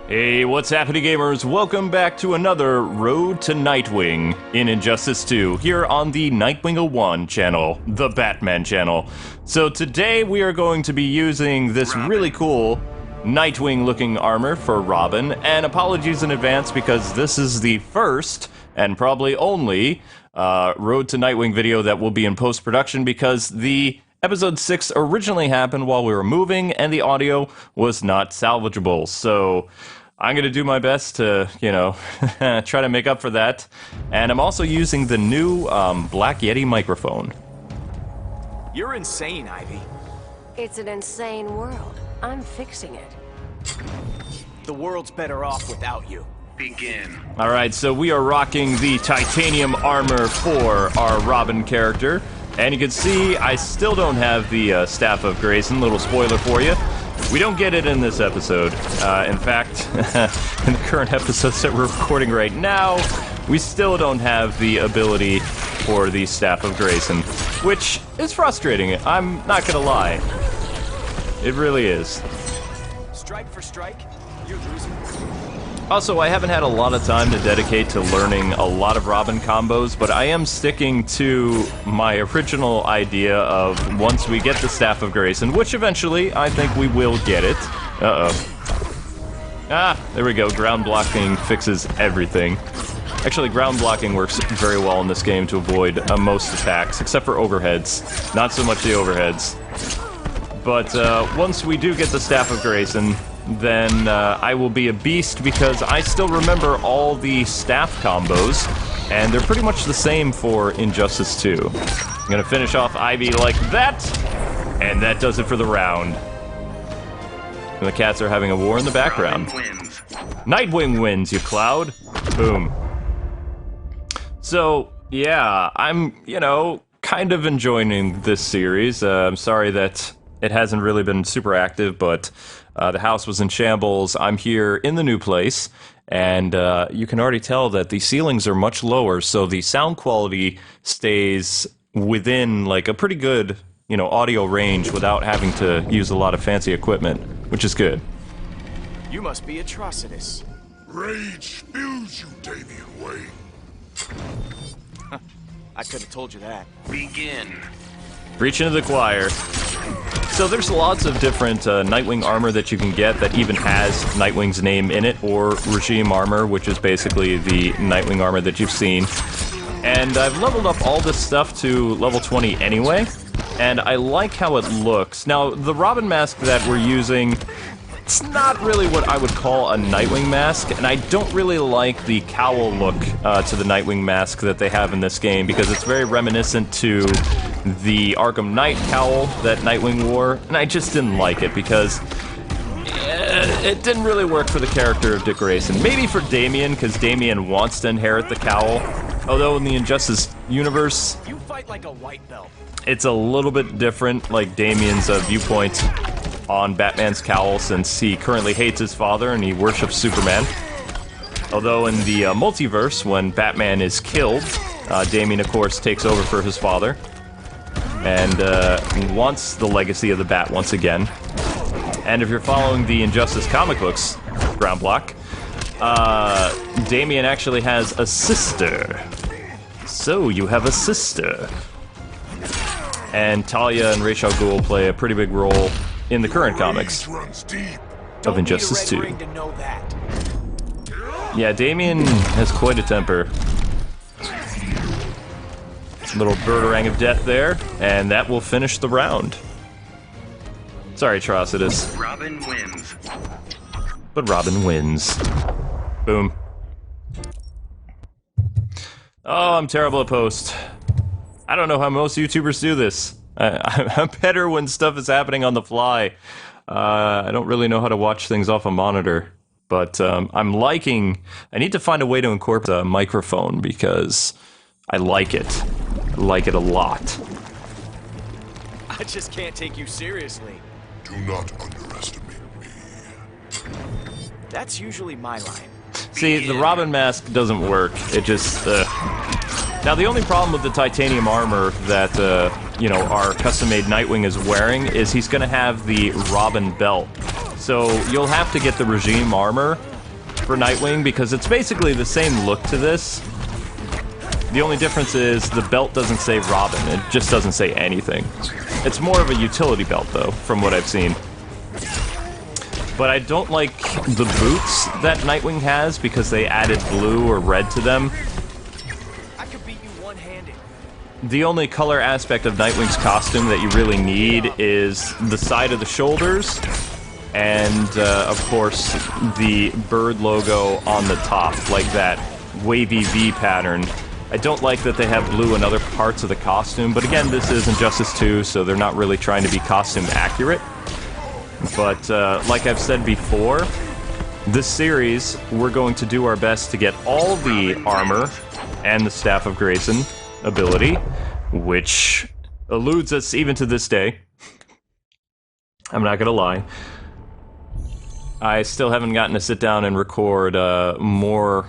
Hey, what's happening, gamers? Welcome back to another Road to Nightwing in Injustice 2, here on the Nightwing 01 channel, the Batman channel. So today we are going to be using this really cool Nightwing-looking armor for Robin, and apologies in advance because this is the first, and probably only, Road to Nightwing video that will be in post-production because the Episode 6 originally happened while we were moving, and the audio was not salvageable, so I'm going to do my best to, you know, try to make up for that. And I'm also using the new Black Yeti microphone. You're insane, Ivy. It's an insane world. I'm fixing it. The world's better off without you. Begin. Alright, so we are rocking the titanium armor for our Robin character. And you can see I still don't have the Staff of Grayson. Little spoiler for you. We don't get it in this episode. In fact, in the current episodes that we're recording right now, we still don't have the ability for the Staff of Grayson, which is frustrating. I'm not gonna lie. It really is. Strike for strike, you're losing. Also, I haven't had a lot of time to dedicate to learning a lot of Robin combos, but I am sticking to my original idea of once we get the Staff of Grayson, which eventually I think we will get it. Ah, there we go. Ground blocking fixes everything. Actually, ground blocking works very well in this game to avoid most attacks, except for overheads. Not so much the overheads. But once we do get the Staff of Grayson, then I will be a beast because I still remember all the staff combos, and they're pretty much the same for Injustice 2. I'm gonna finish off Ivy like that, and that does it for the round. And the cats are having a war in the background. Nightwing wins, you clown. Boom. So, yeah, I'm, you know, kind of enjoying this series. I'm sorry that it hasn't really been super active, but the house was in shambles. I'm here in the new place, and you can already tell that the ceilings are much lower, so the sound quality stays within, like, a pretty good, you know, audio range without having to use a lot of fancy equipment, which is good. You must be Atrocitus. Rage fills you, Damian Wayne. I could have told you that. Begin. Reach into the choir. So there's lots of different Nightwing armor that you can get that even has Nightwing's name in it, or Regime armor, which is basically the Nightwing armor that you've seen. And I've leveled up all this stuff to level 20 anyway, and I like how it looks. Now, the Robin mask that we're using, it's not really what I would call a Nightwing mask, and I don't really like the cowl look to the Nightwing mask that they have in this game, because it's very reminiscent to the Arkham Knight cowl that Nightwing wore, and I just didn't like it because it didn't really work for the character of Dick Grayson. Maybe for Damian, because Damian wants to inherit the cowl, although in the Injustice universe, You fight like a white belt. it's a little bit different, like Damian's viewpoint on Batman's cowl, since he currently hates his father and he worships Superman. Although in the multiverse, when Batman is killed, Damian, of course, takes over for his father and wants the legacy of the Bat once again. And if you're following the Injustice comic books, ground block, Damian actually has a sister. So you have a sister. And Talia and Ra's al Ghul play a pretty big role in the current comics of Injustice 2. To know that. Yeah, Damian has quite a temper. Little birdarang of death there, and that will finish the round. Sorry, Atrocitus. Robin wins. But Robin wins. Boom. Oh, I'm terrible at post. I don't know how most YouTubers do this. I'm better when stuff is happening on the fly. I don't really know how to watch things off a monitor. But I'm liking... I need to find a way to incorporate a microphone because I like it. I like it a lot. I just can't take you seriously. Do not underestimate me. That's usually my line. See, the Robin mask doesn't work. It just... Now, the only problem with the titanium armor that, you know, our custom-made Nightwing is wearing is he's going to have the Robin belt. So you'll have to get the regime armor for Nightwing because it's basically the same look to this. The only difference is the belt doesn't say Robin. It just doesn't say anything. It's more of a utility belt, though, from what I've seen. But I don't like the boots that Nightwing has because they added blue or red to them. The only color aspect of Nightwing's costume that you really need is the side of the shoulders and, of course, the bird logo on the top, like that wavy V pattern. I don't like that they have blue in other parts of the costume, but again, this is Injustice 2, so they're not really trying to be costume accurate. But, like I've said before, this series, we're going to do our best to get all the armor and the Staff of Grayson ability, which eludes us even to this day. I'm not gonna lie. I still haven't gotten to sit down and record more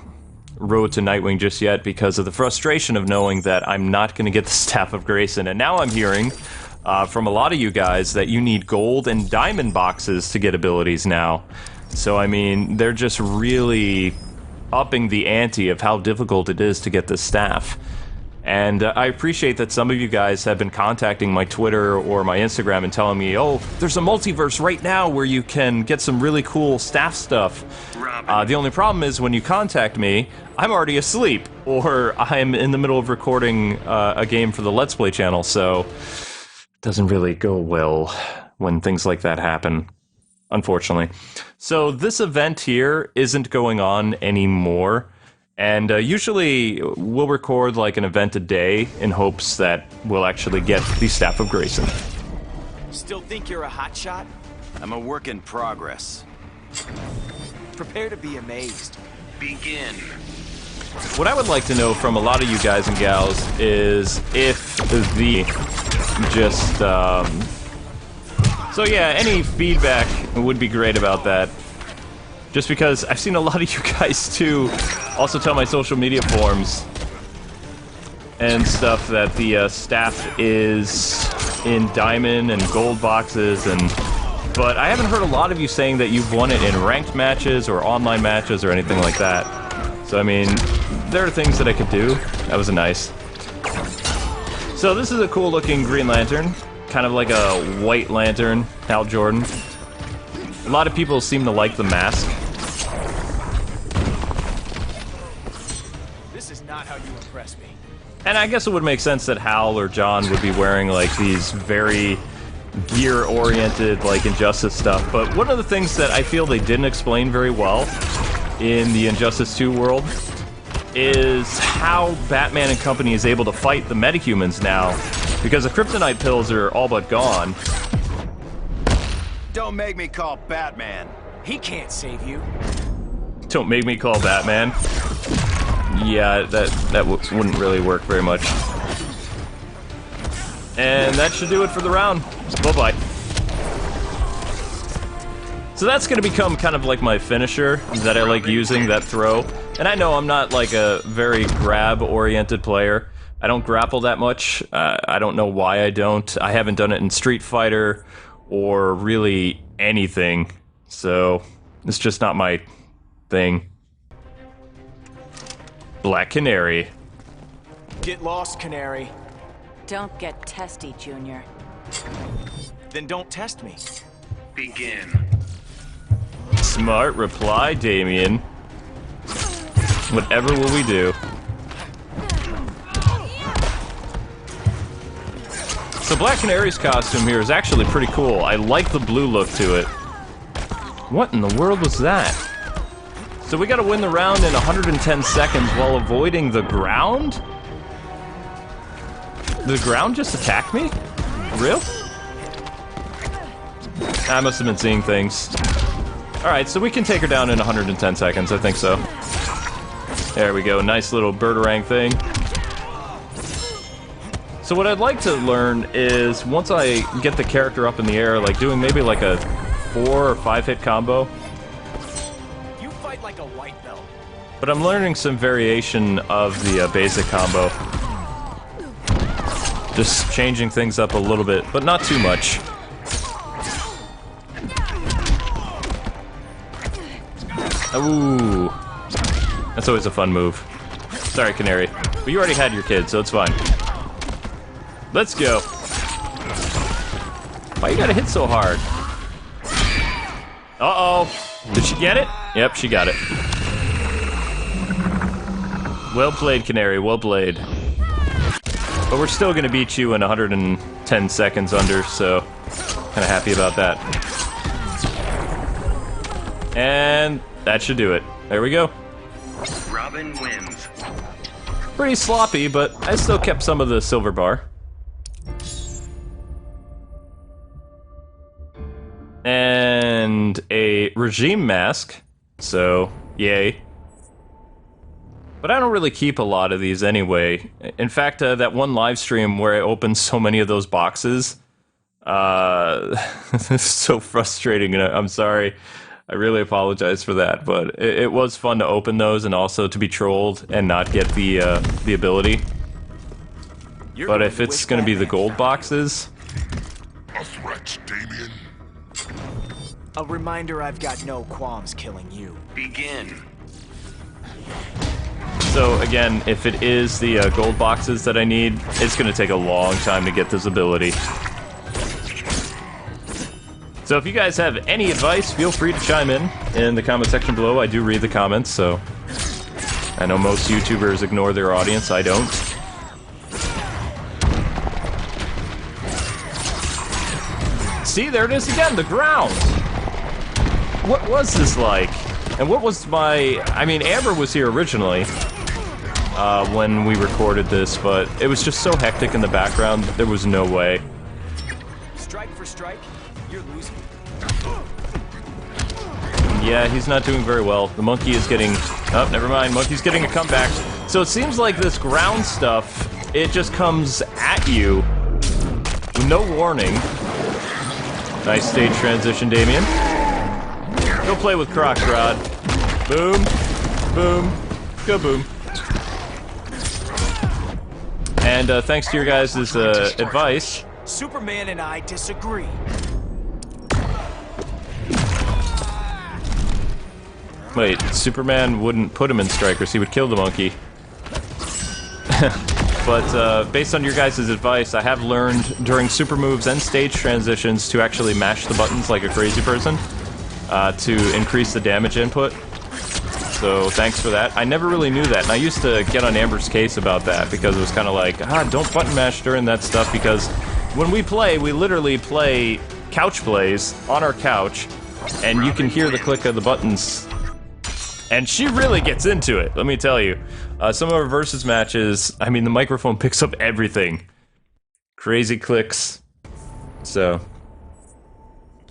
Road to Nightwing just yet because of the frustration of knowing that I'm not gonna get the Staff of Grayson, and now I'm hearing from a lot of you guys that you need gold and diamond boxes to get abilities now. So, I mean, they're just really upping the ante of how difficult it is to get this staff. And I appreciate that some of you guys have been contacting my Twitter or my Instagram and telling me, oh, there's a multiverse right now where you can get some really cool staff stuff. The only problem is when you contact me, I'm already asleep, or I'm in the middle of recording a game for the Let's Play channel, so it doesn't really go well when things like that happen, unfortunately. So this event here isn't going on anymore. And usually we'll record like an event a day in hopes that we'll actually get the Staff of Grayson. Still think you're a hotshot? I'm a work in progress. Prepare to be amazed. Begin. What I would like to know from a lot of you guys and gals is if the just so yeah, any feedback would be great about that. Just because I've seen a lot of you guys, too, also tell my social media forums and stuff that the staff is in diamond and gold boxes, but I haven't heard a lot of you saying that you've won it in ranked matches or online matches or anything like that. So, I mean, there are things that I could do. That was nice. So this is a cool-looking Green Lantern, kind of like a White Lantern, Hal Jordan. A lot of people seem to like the mask. This is not how you impress me. And I guess it would make sense that Hal or John would be wearing, like, these very gear-oriented, like, Injustice stuff. But one of the things that I feel they didn't explain very well in the Injustice 2 world is how Batman and company is able to fight the metahumans now, because the kryptonite pills are all but gone. Don't make me call Batman. He can't save you. Don't make me call Batman. Yeah, that wouldn't really work very much. And that should do it for the round. Bye-bye. So that's going to become kind of like my finisher that I like using, that throw. And I know I'm not like a very grab-oriented player. I don't grapple that much. I don't know why I don't. I haven't done it in Street Fighter or really anything. So it's just not my thing. Black Canary. Get lost, Canary. Don't get testy, Junior. Then don't test me. Begin. Smart reply, Damian. Whatever will we do? So Black Canary's costume here is actually pretty cool. I like the blue look to it. What in the world was that? So we gotta win the round in 110 seconds while avoiding the ground? The ground just attacked me? Real? I must have been seeing things. Alright, so we can take her down in 110 seconds, I think so. There we go, nice little birdarang thing. So what I'd like to learn is, once I get the character up in the air, like doing maybe like a 4 or 5 hit combo. You fight like a white belt. But I'm learning some variation of the basic combo. Just changing things up a little bit, but not too much. Ooh. That's always a fun move. Sorry, Canary. But you already had your kid, so it's fine. Let's go. Why you gotta hit so hard? Uh-oh. Did she get it? Yep, she got it. Well played, Canary. Well played. But we're still gonna beat you in 110 seconds under, so kinda happy about that. And that should do it. There we go. Robin wins. Pretty sloppy, but I still kept some of the silver bar. And a regime mask, so yay. But I don't really keep a lot of these anyway. In fact, that one live stream where I opened so many of those boxes, this is so frustrating, and I'm sorry. I really apologize for that, but it was fun to open those and also to be trolled and not get the ability. But if it's gonna be the gold boxes... A threat, Damian? A reminder I've got no qualms killing you. Begin. So again, if it is the gold boxes that I need, it's gonna take a long time to get this ability. So if you guys have any advice, feel free to chime in the comment section below. I do read the comments, so I know most YouTubers ignore their audience. I don't. See, there it is again, the ground! What was this like? And what was my... I mean, Amber was here originally when we recorded this, but it was just so hectic in the background, there was no way. Strike for strike, you're losing. Yeah, he's not doing very well. The monkey is getting... Oh, never mind. Monkey's getting a comeback. So it seems like this ground stuff, it just comes at you with no warning. Nice stage transition, Damian. Go play with Croc Rod. Boom. Boom. Go boom. And thanks to your guys' advice... Superman and I disagree. Wait, Superman wouldn't put him in strikers, he would kill the monkey. But based on your guys' advice, I have learned during super moves and stage transitions to actually mash the buttons like a crazy person to increase the damage input. So thanks for that. I never really knew that, and I used to get on Amber's case about that because it was kind of like, don't button mash during that stuff, because when we play, we literally play couch plays on our couch, and you can hear the click of the buttons. And she really gets into it, let me tell you. Some of our versus matches, I mean, the microphone picks up everything. Crazy clicks. So.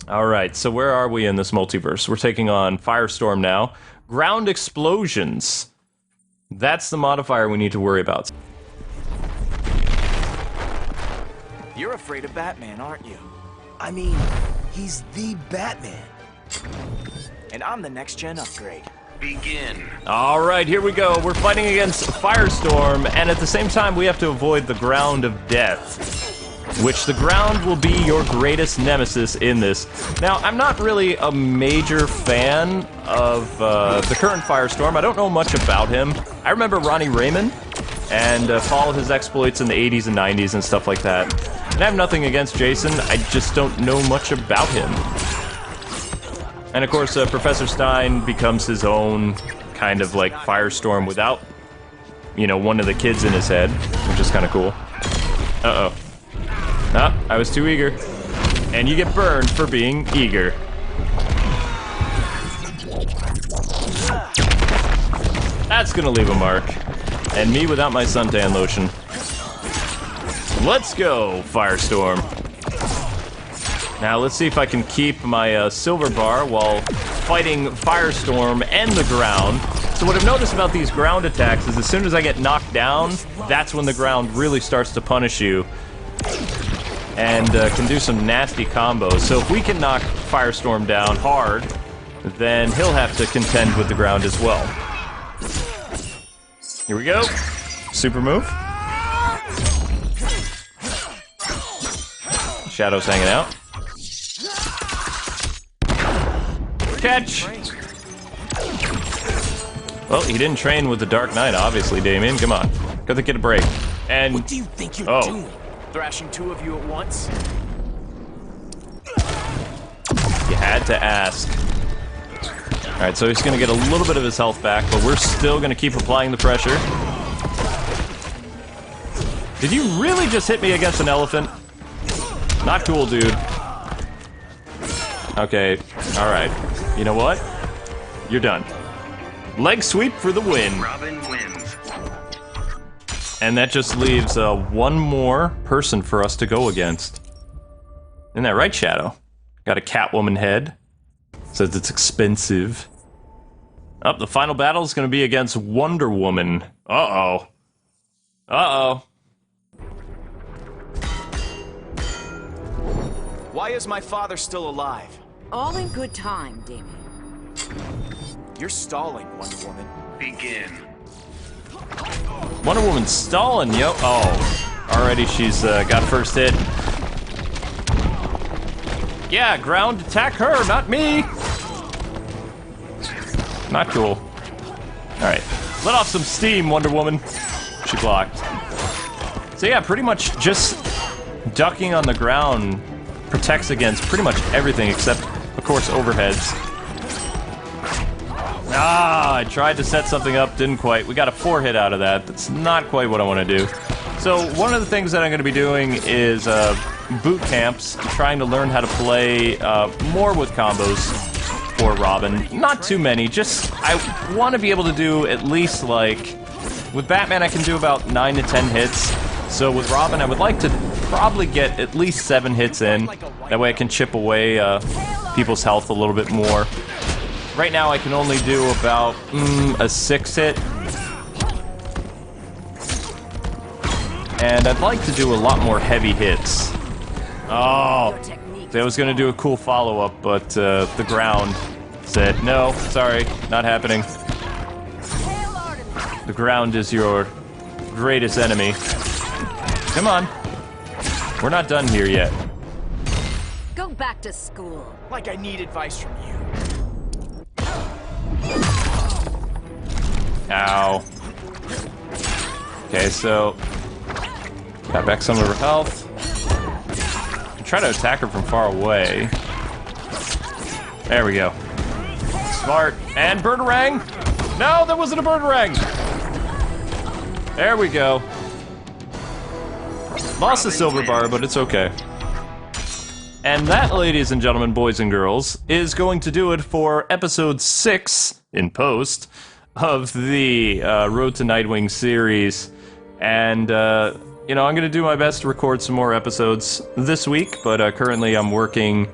Alright, so where are we in this multiverse? We're taking on Firestorm now. Ground explosions. That's the modifier we need to worry about. You're afraid of Batman, aren't you? I mean, he's the Batman. And I'm the next-gen upgrade. Begin. Alright, here we go. We're fighting against Firestorm, and at the same time we have to avoid the Ground of Death, which the ground will be your greatest nemesis in this. Now, I'm not really a major fan of the current Firestorm. I don't know much about him. I remember Ronnie Raymond, and followed his exploits in the 80s and 90s and stuff like that. And I have nothing against Jason, I just don't know much about him. And of course, Professor Stein becomes his own kind of like Firestorm without, you know, one of the kids in his head, which is kind of cool. Uh-oh. Ah, I was too eager. And you get burned for being eager. That's gonna leave a mark. And me without my suntan lotion. Let's go, Firestorm. Now, let's see if I can keep my silver bar while fighting Firestorm and the ground. So what I've noticed about these ground attacks is as soon as I get knocked down, that's when the ground really starts to punish you. And can do some nasty combos. So if we can knock Firestorm down hard, then he'll have to contend with the ground as well. Here we go. Super move. Shadow's hanging out. Catch! Well, he didn't train with the Dark Knight, obviously, Damian. Come on. Got to get a break. And... What do you think you're doing? Thrashing two of you at once? You had to ask. Alright, so he's gonna get a little bit of his health back, but we're still gonna keep applying the pressure. Did you really just hit me against an elephant? Not cool, dude. Okay, alright. You know what? You're done. Leg sweep for the win. Robin wins. And that just leaves one more person for us to go against. Isn't that right, Shadow? Got a Catwoman head. Says it's expensive. Oh, the final battle is going to be against Wonder Woman. Uh-oh. Uh-oh. Why is my father still alive? All in good time, Damian. You're stalling, Wonder Woman. Begin. Wonder Woman's stalling, yo. Oh. Already she's got first hit. Yeah, ground attack her, not me. Not cool. Alright. Let off some steam, Wonder Woman. She blocked. So yeah, pretty much just ducking on the ground protects against pretty much everything except, of course, overheads. Ah, I tried to set something up, didn't quite. We got a 4-hit out of that. That's not quite what I want to do. So one of the things that I'm going to be doing is boot camps, trying to learn how to play more with combos for Robin. Not too many, just I want to be able to do at least like... With Batman I can do about 9 to 10 hits, so with Robin I would like to probably get at least 7 hits in. That way I can chip away people's health a little bit more. Right now I can only do about a 6-hit. And I'd like to do a lot more heavy hits. Oh, I was going to do a cool follow-up, but the ground said, no, sorry, not happening. The ground is your greatest enemy. Come on. We're not done here yet. Go back to school. Like I need advice from you. Ow. Okay, so... Got back some of her health. Try to attack her from far away. There we go. Smart. And Birdarang! No, that wasn't a Birdarang! There we go. Lost the silver bar, but it's okay. And that, ladies and gentlemen, boys and girls, is going to do it for episode 6, in post, of the Road to Nightwing series. And, you know, I'm going to do my best to record some more episodes this week, but currently I'm working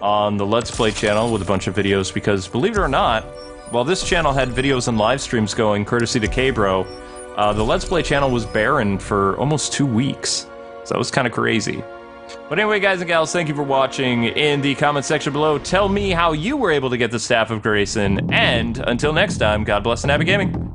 on the Let's Play channel with a bunch of videos because, believe it or not, while this channel had videos and live streams going, courtesy to K-Bro, the Let's Play channel was barren for almost 2 weeks. So that was kind of crazy. But anyway, guys and gals, thank you for watching. In the comment section below, tell me how you were able to get the Staff of Grayson, and until next time, God bless and happy gaming.